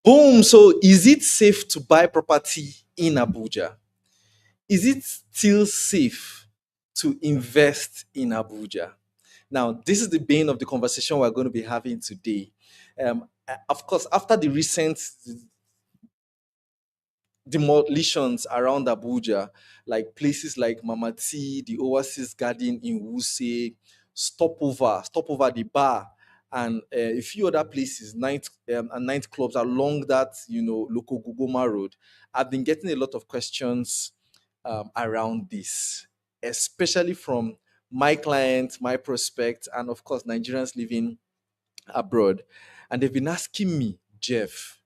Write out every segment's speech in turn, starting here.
Boom. So, is it safe to buy property in Abuja? Is it still safe to invest in Abuja? Now, this is the bane of the conversation we're going to be having today. Of course, after the recent demolitions around Abuja, like places like Mamati, the Oasis Garden in Wuse, Stopover the Bar, and a few other places, and nightclubs along that, local Gugoma Road. I've been getting a lot of questions around this, especially from my clients, my prospects, and of course, Nigerians living abroad. And they've been asking me, Jeff,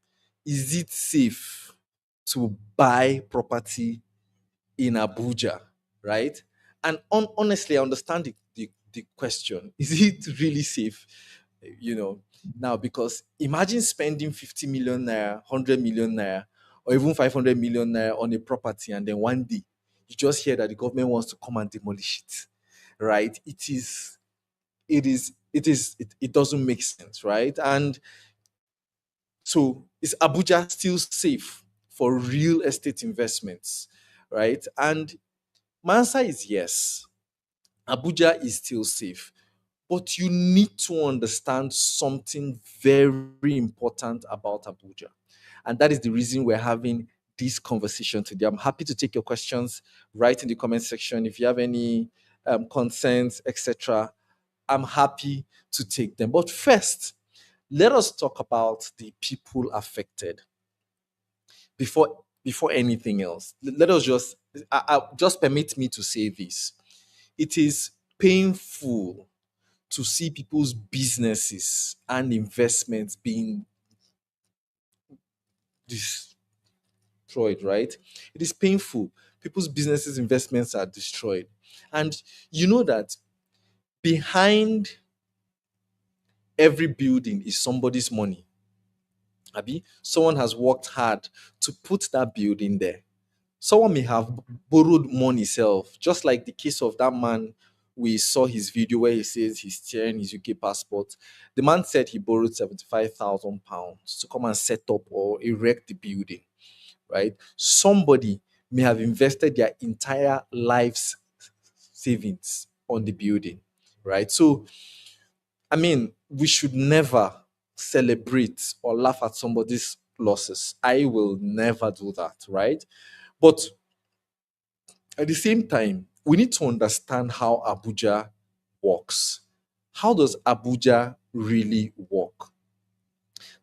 is it safe to buy property in Abuja? Right? And honestly, I understand the question. Is it really safe? You know, now, because imagine spending 50 million naira, 100 million naira, or even 500 million naira on a property, and then one day you just hear that the government wants to come and demolish it. Right? It doesn't make sense, right? And so is Abuja still safe for real estate investments, right? And my answer is yes. Abuja is still safe, but you need to understand something very important about Abuja. And that is the reason we're having this conversation today. I'm happy to take your questions right in the comment section. If you have any concerns, etc., I'm happy to take them. But first, let us talk about the people affected before anything else. Let us just permit me to say this. It is painful to see people's businesses and investments being destroyed, right? It is painful. People's businesses, investments are destroyed. And you know that behind every building is somebody's money. Abi, someone has worked hard to put that building there. Someone may have borrowed money self, just like the case of that man. We saw his video where he says he's tearing his UK passport. The man said he borrowed £75,000 to come and set up or erect the building, right? Somebody may have invested their entire life's savings on the building, right? So, I mean, we should never celebrate or laugh at somebody's losses. I will never do that, right? But at the same time, we need to understand how Abuja works. How does Abuja really work?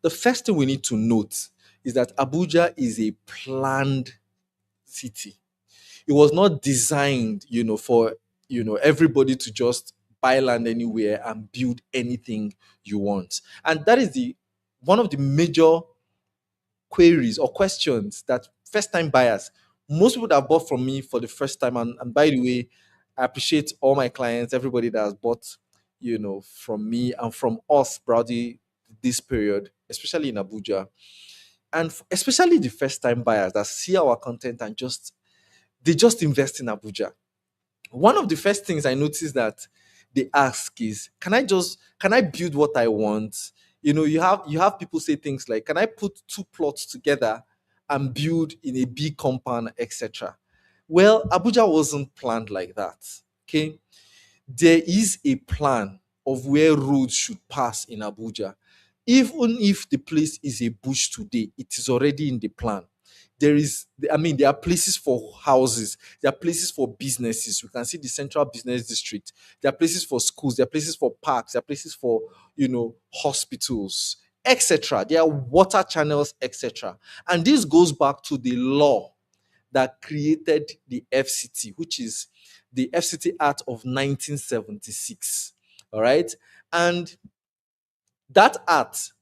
The first thing we need to note is that Abuja is a planned city. It was not designed, for everybody to just buy land anywhere and build anything you want. And that is the one of the major queries or questions that first time buyers, most people that have bought from me for the first time, and by the way, I appreciate all my clients, everybody that has bought, from me and from us, Browdy, this period, especially in Abuja, and especially the first time buyers that see our content and they just invest in Abuja. One of the first things I noticed that they ask is, can I build what I want? You have people say things like, can I put two plots together and build in a big compound, etc. Well, Abuja wasn't planned like that. Okay. There is a plan of where roads should pass in Abuja. Even if the place is a bush today, it is already in the plan. There are places for houses, there are places for businesses. We can see the central business district. There are places for schools, there are places for parks, there are places for, hospitals, etc. There are water channels, etc. And this goes back to the law that created the FCT, which is the FCT Act of 1976. All right. And that act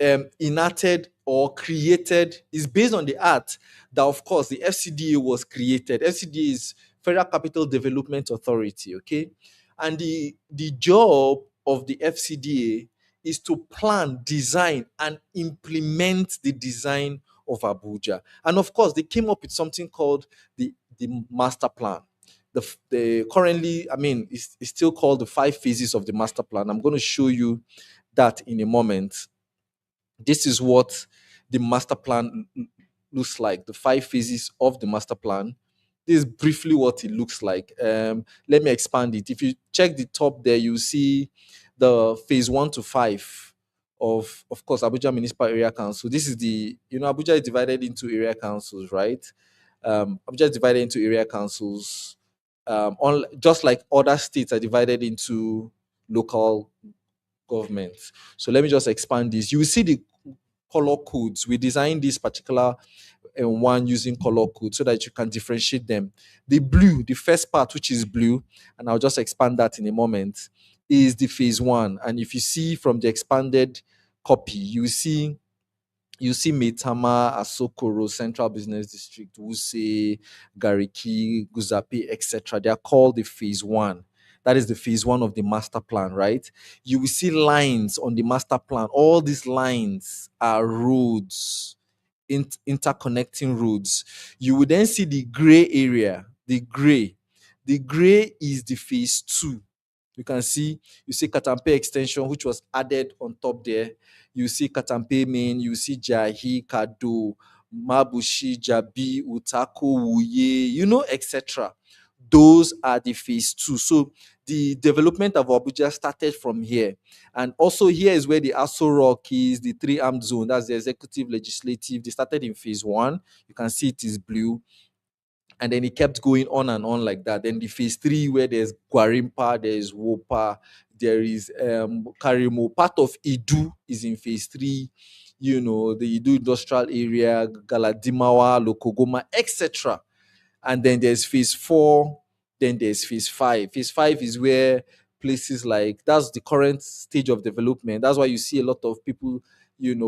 enacted or created is based on the act that, of course, the FCDA was created. FCDA is Federal Capital Development Authority, okay? And the job of the FCDA is to plan, design, and implement the design of Abuja. And of course, they came up with something called the master plan. The currently, it's still called the 5 phases of the master plan. I'm going to show you that in a moment. This is what the master plan looks like, the 5 phases of the master plan. This is briefly what it looks like. Let me expand it. If you check the top there, you see the phase 1 to 5 of course, Abuja Municipal Area Council. This is Abuja is divided into area councils, right? Abuja is divided into area councils, just like other states are divided into local governments. So let me just expand this. You will see the color codes. We designed this particular one using color code so that you can differentiate them. The blue, the first part, which is blue, and I'll just expand that in a moment, is the phase 1. And if you see from the expanded copy, you see Maitama, Asokoro, Central Business District, Wuse, Gariki, Guzapi, etc. They are called the phase 1. That is the phase 1 of the master plan, right? You will see lines on the master plan. All these lines are roads, interconnecting roads. You will then see the gray area, the gray. The gray is the phase 2. You see Katampe extension, which was added on top there. You see Katampe main, you see Jahi, Kado, Mabushi, Jabi, Utako, Wuye, etc. Those are the phase 2. So the development of Abuja started from here. And also here is where the Aso Rock is, the 3-armed zone. That's the executive, legislative. They started in phase 1. You can see it is blue. And then it kept going on and on like that. Then the phase 3, where there's Gwarimpa, there's Wopa, there is Karimo. Part of Idu is in phase 3, the Idu industrial area, Galadimawa, Lokogoma, etc. And then there's phase 4, then there's phase 5. Phase 5 is where places like, that's the current stage of development. That's why you see a lot of people,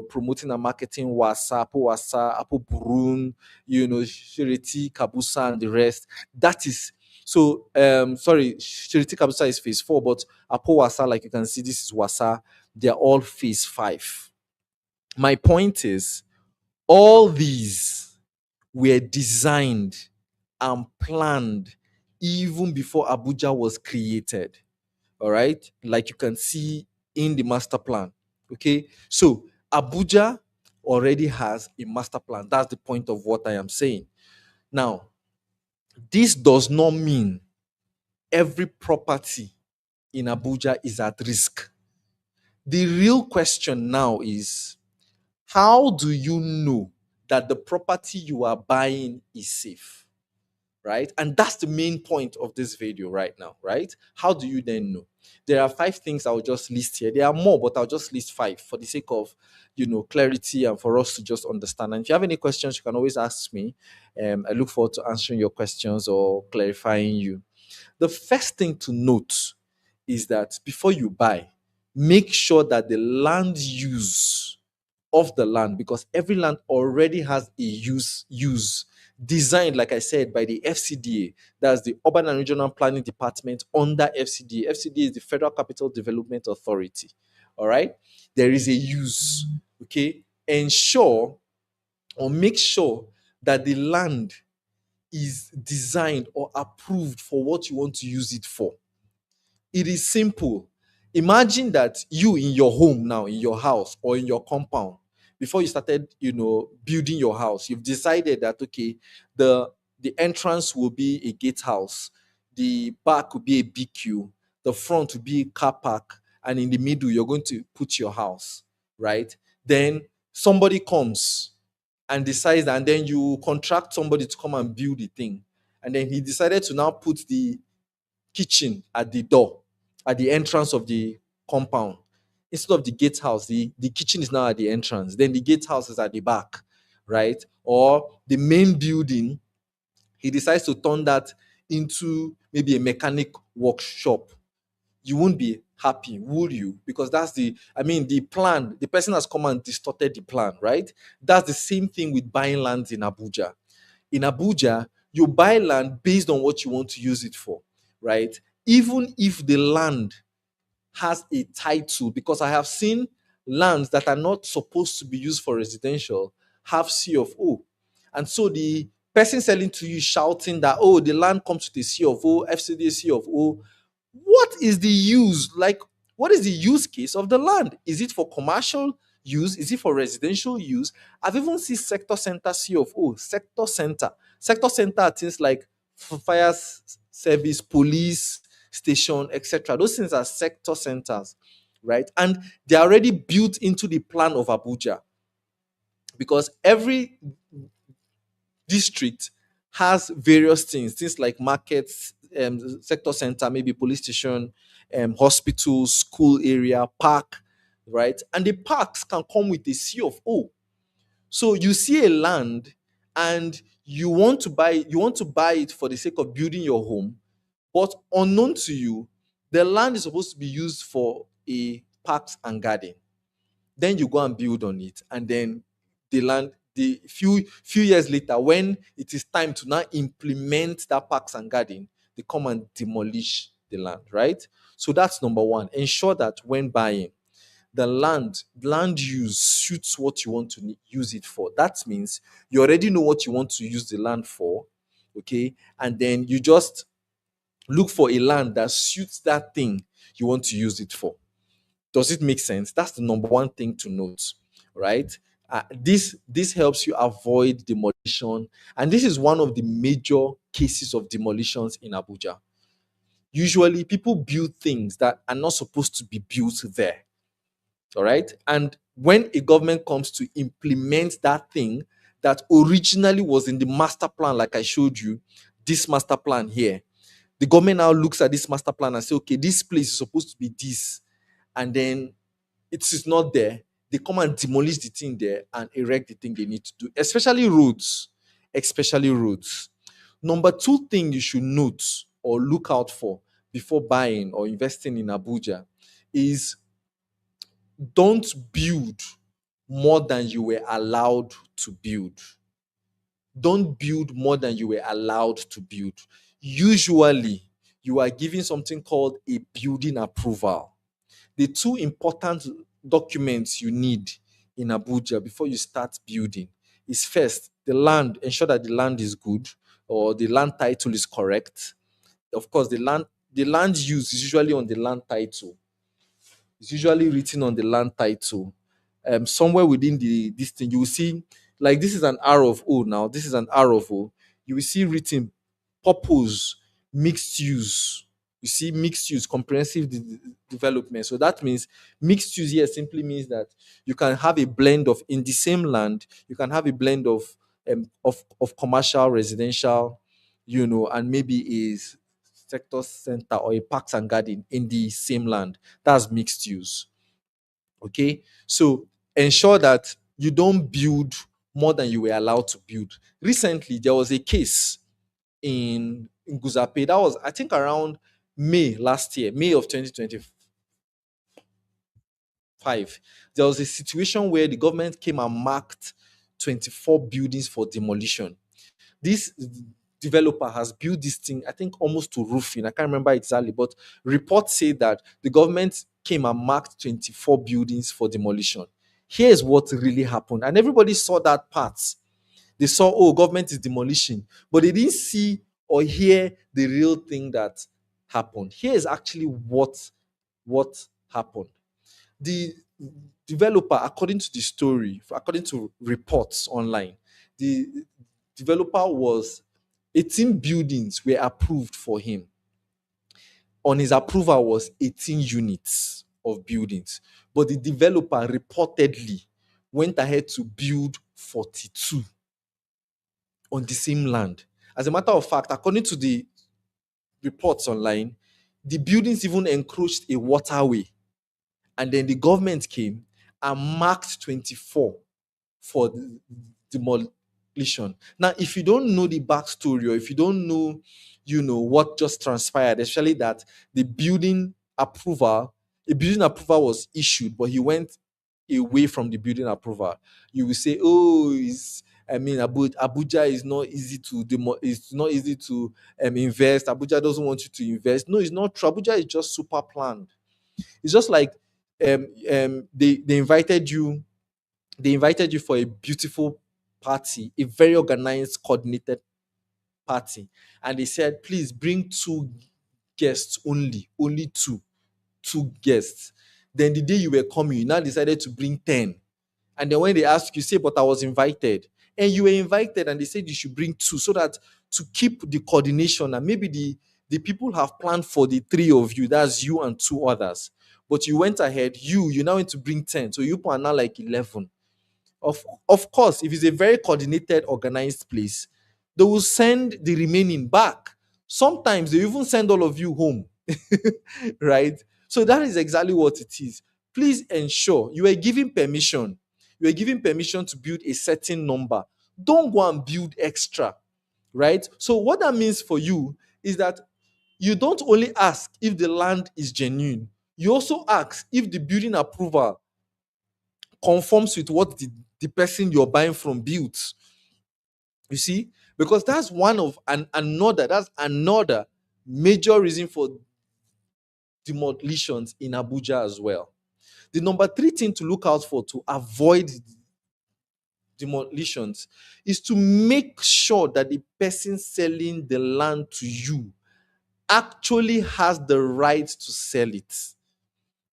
promoting and marketing Wasa, Apo Burun, Shiriti, Kabusa, and the rest. That is, Shiriti Kabusa is phase 4, but Apo Wasa, like you can see, this is Wasa. They're all phase 5. My point is, all these were designed and planned even before Abuja was created. All right, like you can see in the master plan. Okay, so Abuja already has a master plan. That's the point of what I am saying. Now, this does not mean every property in Abuja is at risk. The real question now is, how do you know that the property you are buying is safe? Right? And that's the main point of this video right now, right? How do you then know? There are 5 things I'll just list here. There are more, but I'll just list 5 for the sake of, clarity and for us to just understand. And if you have any questions, you can always ask me. I look forward to answering your questions or clarifying you. The first thing to note is that before you buy, make sure that the land use of the land, because every land already has a use designed, like I said, by the FCDA. That's the Urban and Regional Planning Department under FCDA. FCDA is the Federal Capital Development Authority. All right? There is a use. Okay? Ensure or make sure that the land is designed or approved for what you want to use it for. It is simple. Imagine that you in your home now, in your house or in your compound, before you started, building your house, you've decided that, okay, the entrance will be a gatehouse, the back will be a BQ, the front will be a car park, and in the middle, you're going to put your house, right? Then somebody comes and decides, and then you contract somebody to come and build the thing. And then he decided to now put the kitchen at the door, at the entrance of the compound. Instead of the gatehouse, the kitchen is now at the entrance. Then the gatehouse is at the back, right? Or the main building, he decides to turn that into maybe a mechanic workshop. You won't be happy, would you? Because that's the plan. The person has come and distorted the plan, right? That's the same thing with buying land in Abuja. In Abuja, you buy land based on what you want to use it for, right? Even if the land has a title, because I have seen lands that are not supposed to be used for residential have C of O. And so the person selling to you shouting that, oh, the land comes with a C of O, FCDA C of O. What is the use? Like, what is the use case of the land? Is it for commercial? use? Is it for residential use? I've even seen sector center CFO, sector center. Sector center are things like fire service, police station, etc. Those things are sector centers, right? And they're already built into the plan of Abuja because every district has various things like markets, sector center, maybe police station, hospital, school area, park, right? And the parks can come with a C of O. So you see a land and you want to buy it for the sake of building your home, but unknown to you, the land is supposed to be used for a parks and garden. Then you go and build on it, and then the land, the few years later, when it is time to now implement that parks and garden, they come and demolish the land, right? So that's number one. Ensure that when buying, the land use suits what you want to use it for. That means you already know what you want to use the land for, okay? And then you just look for a land that suits that thing you want to use it for. Does it make sense? That's the number one thing to note, right? This helps you avoid demolition, and this is one of the major cases of demolitions in Abuja. Usually, people build things that are not supposed to be built there. All right. And when a government comes to implement that thing that originally was in the master plan, like I showed you, this master plan here, the government now looks at this master plan and say, okay, this place is supposed to be this. And then it is not there. They come and demolish the thing there and erect the thing they need to do, especially roads. Especially roads. Number two thing you should note or look out for before buying or investing in Abuja is don't build more than you were allowed to build. Don't build more than you were allowed to build. Usually, you are given something called a building approval. The two important documents you need in Abuja before you start building is first, the land, ensure that the land is good or the land title is correct. Of course, the land use is usually on the land title. It's usually written on the land title. Somewhere within this thing, you will see, like, this is an R of O now. This is an R of O. You will see written purpose, mixed use. You see mixed use, comprehensive development. So that means mixed use here simply means that you can have a blend of, in the same land, you can have a blend of commercial, residential, and maybe is sector center or a parks and garden in the same land. That's mixed use. Okay. So ensure that you don't build more than you were allowed to build. Recently, there was a case in Guzape. That was, I think, around May last year, May of 2025. There was a situation where the government came and marked 24 buildings for demolition. This developer has built this thing, I think, almost to roofing. I can't remember exactly, but reports say that the government came and marked 24 buildings for demolition. Here's what really happened. And everybody saw that part. They saw, oh, government is demolishing, but they didn't see or hear the real thing that happened. Here is actually what happened. The developer, according to the story, according to reports online, the developer was 18 buildings were approved for him. On his approval was 18 units of buildings, but the developer reportedly went ahead to build 42 on the same land. As a matter of fact, according to the reports online, the buildings even encroached a waterway. And then the government came and marked 24 for the demolition. Now, if you don't know the backstory, or if you don't know, what just transpired, especially that the building approval was issued, but he went away from the building approval, you will say, oh, Abuja is not easy to it's not easy to invest. Abuja doesn't want you to invest. No, it's not true. Abuja is just super planned. It's just like they invited you for a beautiful party, a very organized, coordinated party, and they said, please bring two guests only two guests. Then the day you were coming, you now decided to bring 10. And then when they ask you, say, but I was invited. And you were invited and they said you should bring two so that to keep the coordination, and maybe the people have planned for the three of you, that's you and two others. But you went ahead, you now want to bring 10. So you are now like 11. Of course, if it's a very coordinated, organized place, they will send the remaining back. Sometimes they even send all of you home. Right? So that is exactly what it is. Please ensure you are giving permission. You are giving permission to build a certain number. Don't go and build extra. Right? So what that means for you is that you don't only ask if the land is genuine, you also ask if the building approval conforms with what the person you're buying from built. You see, because that's one of that's another major reason for demolitions in Abuja as well. The number three thing to look out for to avoid demolitions is to make sure that the person selling the land to you actually has the right to sell it.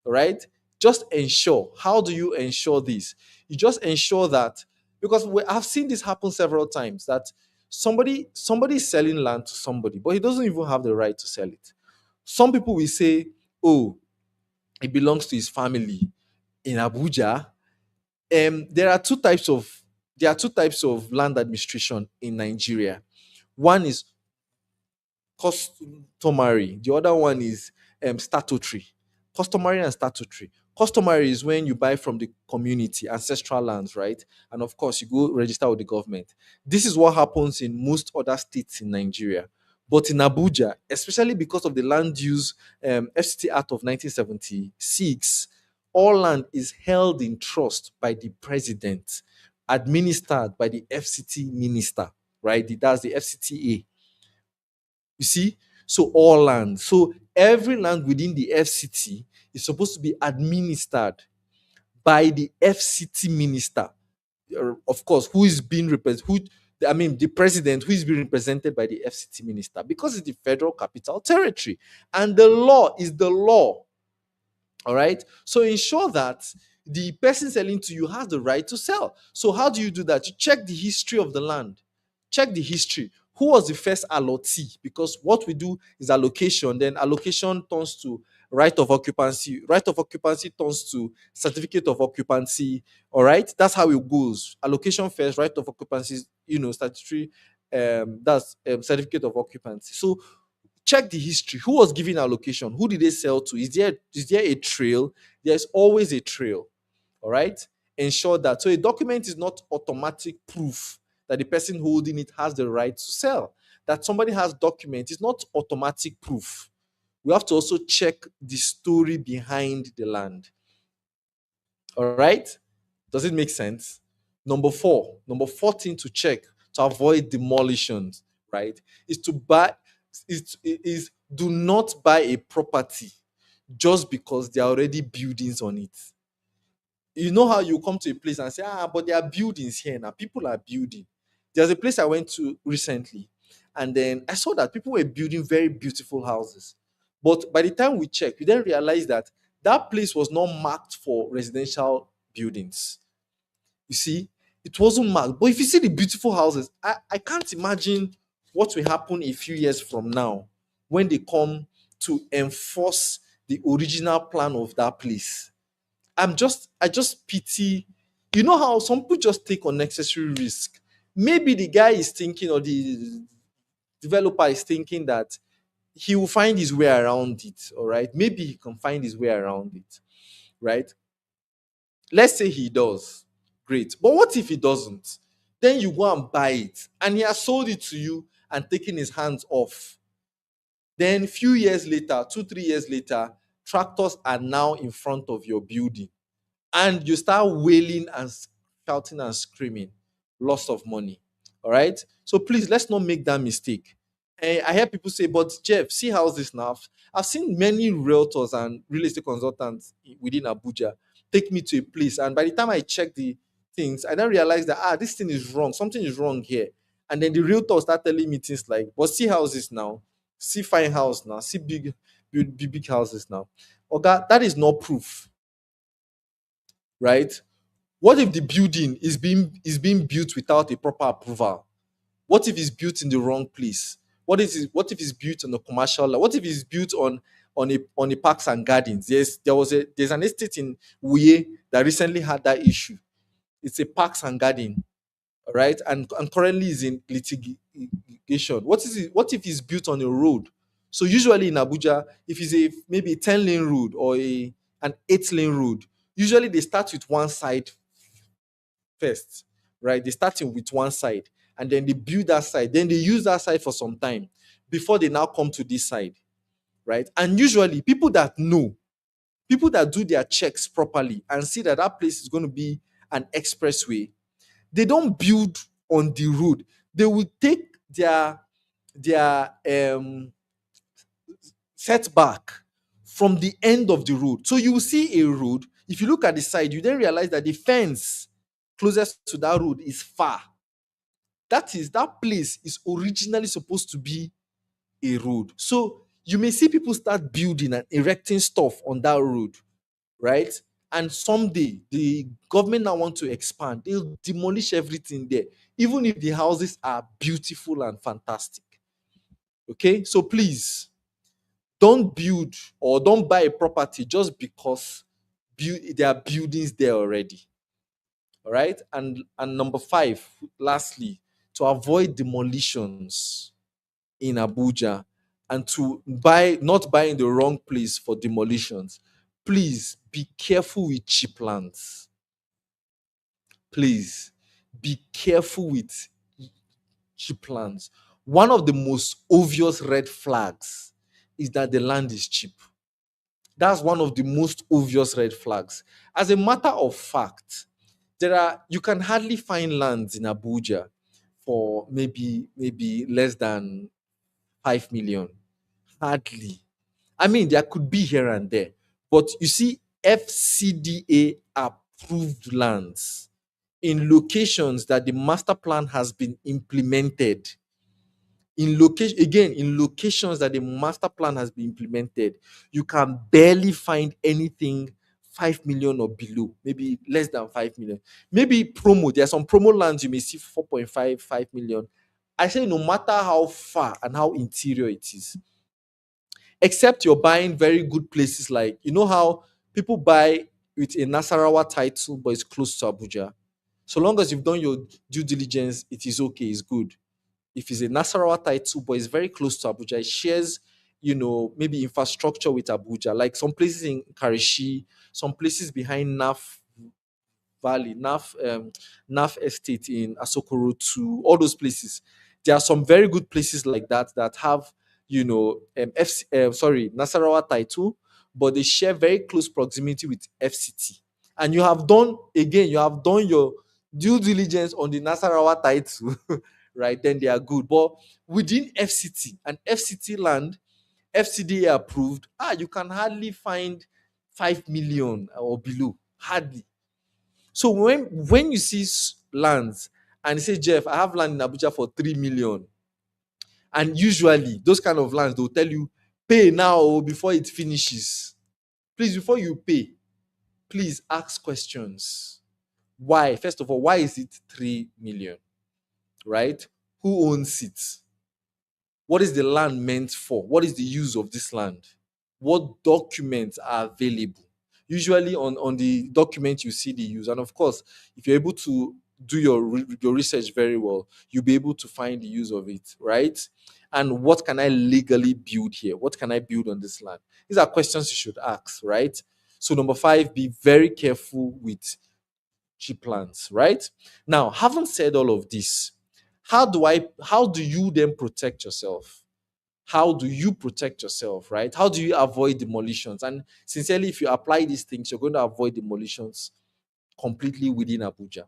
Right? Just ensure. How do you ensure this? You just ensure that, because I've seen this happen several times, that somebody is selling land to somebody, but he doesn't even have the right to sell it. Some people will say, "Oh, it belongs to his family in Abuja." There are two types of land administration in Nigeria. One is customary. The other one is statutory. Customary and statutory. Customary is when you buy from the community, ancestral lands, right? And of course, you go register with the government. This is what happens in most other states in Nigeria. But in Abuja, especially because of the Land Use FCTA Act of 1976, all land is held in trust by the president, administered by the FCT minister, right? That's the FCTA. You see? So all land. So every land within the FCT is supposed to be administered by the FCT minister. Of course, who is being represented, the president who is being represented by the FCT minister, because it's the federal capital territory. And the law is the law. All right. So ensure that the person selling to you has the right to sell. So how do you do that? You check the history of the land. Check the history. Who was the first allottee? Because what we do is allocation. Then allocation turns to right of occupancy. Right of occupancy turns to certificate of occupancy. All right. That's how it goes. Allocation first, right of occupancy, statutory. That's certificate of occupancy. So check the history. Who was giving allocation? Who did they sell to? Is there a trail? There's always a trail. All right. Ensure that. So a document is not automatic proof that the person holding it has the right to sell. That somebody has document is not automatic proof. We have to also check the story behind the land. All right. Does it make sense? Number four thing to check to avoid demolitions, right, is to buy is do not buy a property just because there are already buildings on it. You know how you come to a place and say, but there are buildings here now. People are building. There's a place I went to recently, and then I saw that people were building very beautiful houses. But by the time we checked, we then realized that that place was not marked for residential buildings. You see, it wasn't marked. But if you see the beautiful houses, I can't imagine what will happen a few years from now when they come to enforce the original plan of that place. I just pity. You know how some people just take unnecessary risk. Maybe the guy is thinking, or the developer is thinking that he will find his way around it. All right. Maybe he can find his way around it. Right. Let's say he does. Great. But what if he doesn't? Then you go and buy it, and he has sold it to you and taken his hands off. Then few years later, 2, 3 years later, tractors are now in front of your building, and you start wailing and shouting and screaming, loss of money. All right. So please, let's not make that mistake. I hear people say, but Jeff, see houses now. I've seen many realtors and real estate consultants within Abuja take me to a place, and by the time I check the things, I then realize that this thing is wrong. Something is wrong here. And then the realtor start telling me things like, but see houses now, see fine house now, see big houses now. Okay, that is not proof, right? What if the building is being built without a proper approval? What if it's built in the wrong place? What if it's built on a commercial lot? What if it's built on a parks and gardens? There's an estate in Wuye that recently had that issue. It's a parks and garden, right? And currently is in litigation. What if it's built on a road? So usually in Abuja, if it's a maybe a 10-lane road or an 8-lane road, usually they start with one side first, right? They starting with one side and then they build that side. Then they use that side for some time before they now come to this side, right? And usually people that do their checks properly and see that that place is going to be an expressway, they don't build on the road. They will take their setback from the end of the road. So you will see a road. If you look at the side, you then realize that the fence closest to that road is far. That place is originally supposed to be a road. So you may see people start building and erecting stuff on that road, right? And someday the government now want to expand, they'll demolish everything there, even if the houses are beautiful and fantastic. Okay, so please don't build or don't buy a property just because there are buildings there already. All right, and number five, lastly, to avoid demolitions in Abuja and to not buy in the wrong place for demolitions, please be careful with cheap lands. Please be careful with cheap lands. One of the most obvious red flags is that the land is cheap. That's one of the most obvious red flags. As a matter of fact, you can hardly find lands in Abuja for maybe less than 5 million. Hardly. I mean, there could be here and there, but you see, FCDA approved lands in locations that the master plan has been implemented. In locations that the master plan has been implemented, you can barely find anything 5 million or below, maybe less than 5 million. Maybe promo, there are some promo lands you may see 4.5, 5 million. I say no matter how far and how interior it is, except you're buying very good places, like you know how people buy with a Nasarawa title but it's close to Abuja. So long as you've done your due diligence, it is okay, it's good. If it's a Nasarawa title but it's very close to Abuja, it shares, maybe infrastructure with Abuja, like some places in Karishi, some places behind NAF Valley, NAF Estate in Asokoro to all those places. There are some very good places like that have, Nasarawa title, but they share very close proximity with FCT. And you have done your due diligence on the Nasarawa title, right? Then they are good. But within FCT and FCT land, FCDA approved, you can hardly find 5 million or below. Hardly. So when you see lands and you say, Jeff, I have land in Abuja for 3 million, and usually those kind of lands, they'll tell you, pay now or before it finishes. Please, before you pay, please ask questions. Why? First of all, why is it 3 million? Right? Who owns it? What is the land meant for? What is the use of this land? What documents are available? Usually on the document you see the use. And of course, if you're able to do your research very well, you'll be able to find the use of it, right? And what can I legally build here? What can I build on this land? These are questions you should ask, right? So number five, be very careful with cheap lands, right? Now, having said all of this, how do you then protect yourself? How do you protect yourself, right? How do you avoid demolitions? And sincerely, if you apply these things, you're going to avoid demolitions completely within Abuja.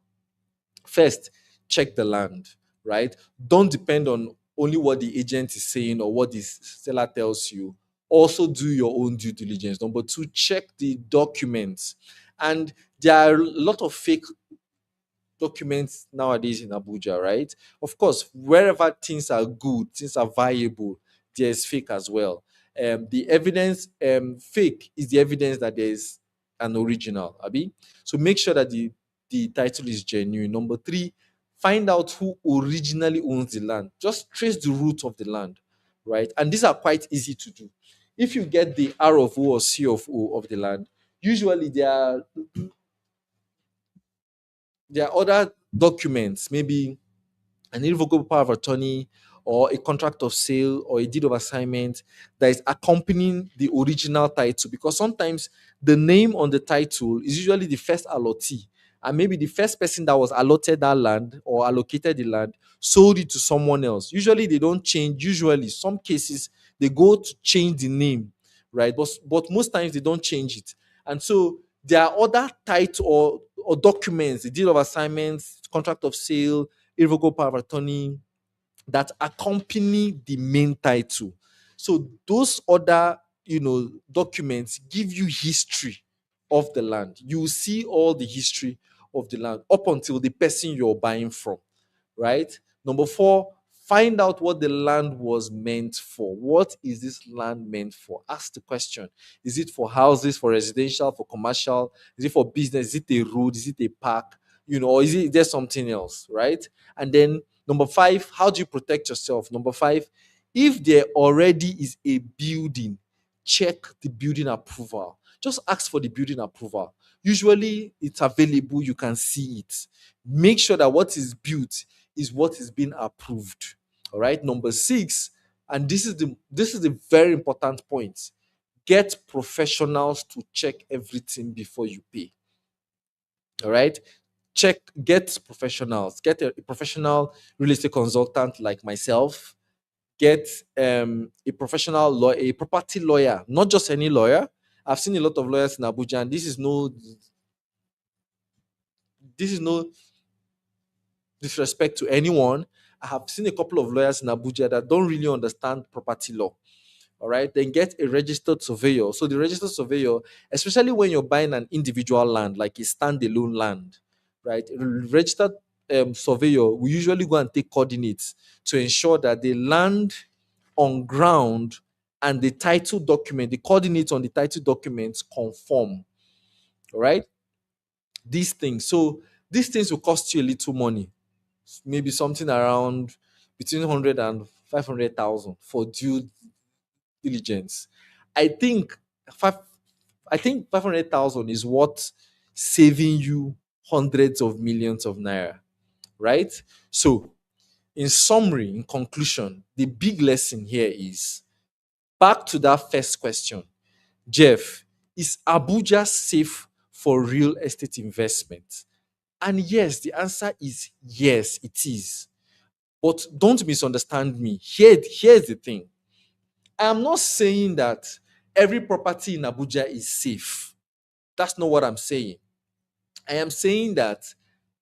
First, check the land, right? Don't depend on only what the agent is saying or what the seller tells you. Also do your own due diligence. Number two, check the documents. And there are a lot of fake documents nowadays in Abuja, right? Of course, wherever things are good, things are viable, there's fake as well. The evidence, fake is the evidence that there's an original, Abi. So make sure that the the title is genuine. Number three, find out who originally owns the land. Just trace the root of the land, right? And these are quite easy to do. If you get the R of O or C of O of the land, usually there are other documents, maybe an irrevocable power of attorney or a contract of sale or a deed of assignment that is accompanying the original title, because sometimes the name on the title is usually the first allottee, and maybe the first person that was allotted that land or allocated the land sold it to someone else. Usually they don't change. Usually some cases they go to change the name, right? But most times they don't change it. And so there are other title or documents, the deed of assignments, contract of sale, irrevocable power of attorney, that accompany the main title. So those other, documents give you history of the land. You see all the history of the land up until the person you're buying from, right? Number four, find out what the land was meant for. What is this land meant for? Ask the question. Is it for houses, for residential, for commercial? Is it for business? Is it a road? Is it a park? Or is it there something else, right? And then number five, how do you protect yourself? Number five, if there already is a building, check the building approval. Just ask for the building approval. Usually it's available, you can see it. Make sure that what is built is what is being approved. All right. Number six, and this is the very important point. Get professionals to check everything before you pay. All right. Get professionals. Get a professional real estate consultant like myself. Get a professional lawyer, a property lawyer, not just any lawyer. I've seen a lot of lawyers in Abuja, and this is no disrespect to anyone. I have seen a couple of lawyers in Abuja that don't really understand property law. All right, then get a registered surveyor. So the registered surveyor, especially when you're buying an individual land, like a standalone land, right? A registered surveyor will usually go and take coordinates to ensure that the land on ground and the title document, the coordinates on the title documents conform. All right, these things will cost you a little money, maybe something around between 100 and 500,000 for due diligence. I think five, I think 500,000 is what saving you hundreds of millions of naira, right? So, in summary, in conclusion, the big lesson here is back to that first question. Jeff, is Abuja safe for real estate investment? And yes, the answer is yes, it is. But don't misunderstand me. Here's the thing. I am not saying that every property in Abuja is safe. That's not what I'm saying. I am saying that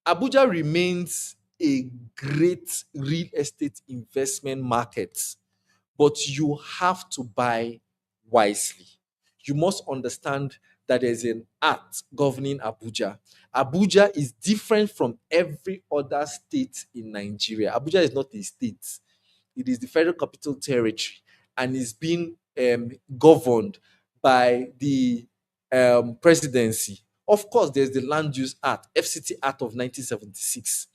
Abuja remains a great real estate investment market, but you have to buy wisely. You must understand that there's an art governing Abuja. Abuja is different from every other state in Nigeria. Abuja is not a state, it is the Federal Capital Territory, and is being governed by the presidency. Of course, there's the Land Use Act, FCT Act of 1976.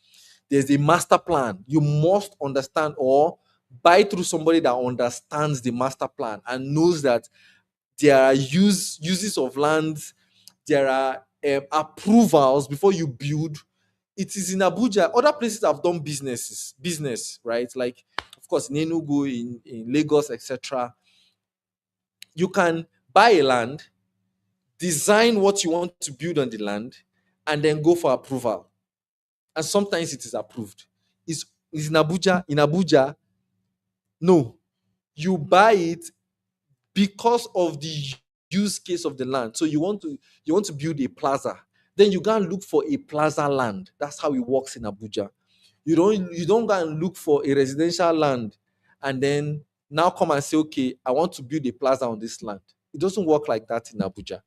There's a master plan. You must understand or buy through somebody that understands the master plan and knows that there are uses of land, there are approvals before you build. It is in Abuja. Other places have done business, right? Like, of course, in Enugu, in Lagos, etc. You can buy a land, design what you want to build on the land, and then go for approval. And sometimes it is approved. Is in Abuja. In Abuja, no. You buy it because of the use case of the land. So you want to build a plaza. Then you go and look for a plaza land. That's how it works in Abuja. You don't go and look for a residential land and then now come and say, okay, I want to build a plaza on this land. It doesn't work like that in Abuja,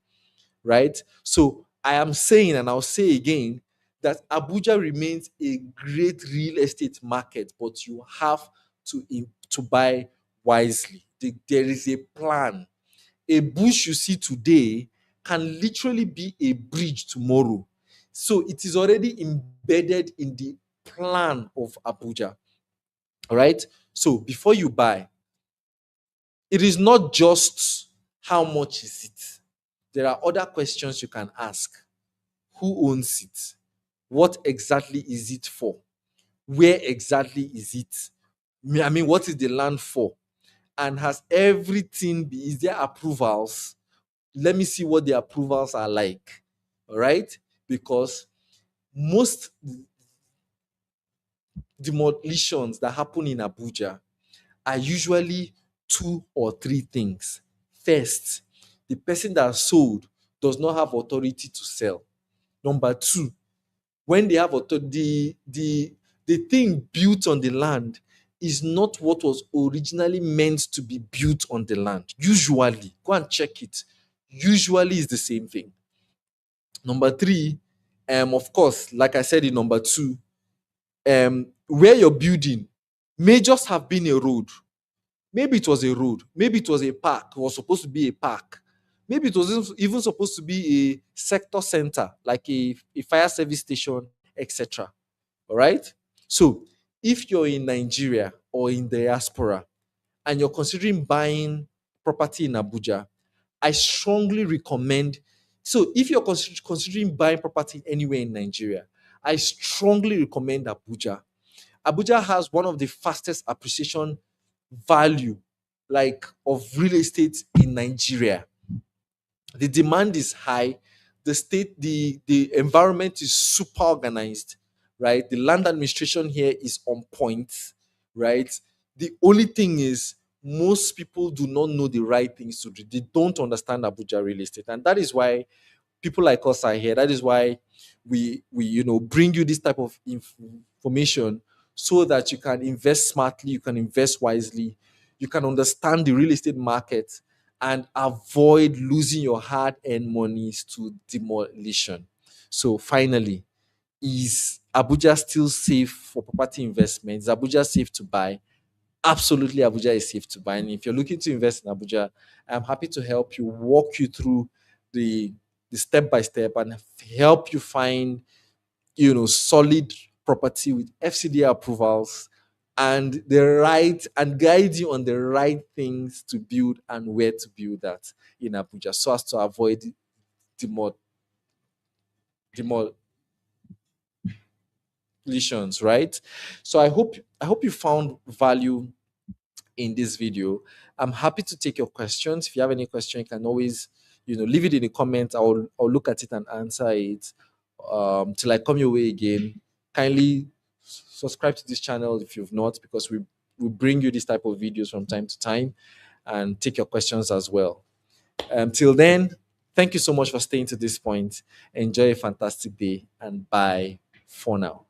right? So I am saying, and I'll say again, that Abuja remains a great real estate market, but you have to buy wisely. There is a plan. A bush you see today can literally be a bridge tomorrow. So it is already embedded in the plan of Abuja. All right. So before you buy, it is not just how much is it. There are other questions you can ask. Who owns it? What exactly is it for? Where exactly is it? I mean, what is the land for? And has everything is there approvals? Let me see what the approvals are like. All right? Because most demolitions that happen in Abuja are usually two or three things. First, the person that sold does not have authority to sell. Number two, when they have authority, the thing built on the land is not what was originally meant to be built on the land. Usually, go and check it. Usually is the same thing. Number three, of course, like I said in number two, where you're building may just have been a road. Maybe it was a road. Maybe it was a park. It was supposed to be a park. Maybe it was even supposed to be a sector center, like a fire service station, etc. All right. So if you're in Nigeria or in diaspora and you're considering buying property in Abuja, I strongly recommend. So if you're considering buying property anywhere in Nigeria, I strongly recommend Abuja. Abuja has one of the fastest appreciation value like of real estate in Nigeria. The demand is high. The environment is super organized, right? The land administration here is on point, right? The only thing is most people do not know the right things to do. They don't understand Abuja real estate, and that is why people like us are here. That is why we bring you this type of information so that you can invest smartly, you can invest wisely, you can understand the real estate market and avoid losing your hard-earned monies to demolition. So finally, is Abuja still safe for property investment? Is Abuja safe to buy? Absolutely, Abuja is safe to buy. And if you're looking to invest in Abuja, I'm happy to help you, walk you through the step by step and help you find solid property with FCDA approvals and the right and guide you on the right things to build and where to build that in Abuja so as to avoid demol- demolitions, right? So I hope you found value in this video. I'm happy to take your questions. If you have any question, you can always, leave it in the comments. I'll look at it and answer it. Till I come your way again. Kindly subscribe to this channel if you've not, because we bring you this type of videos from time to time and take your questions as well. Till then, thank you so much for staying to this point. Enjoy a fantastic day and bye for now.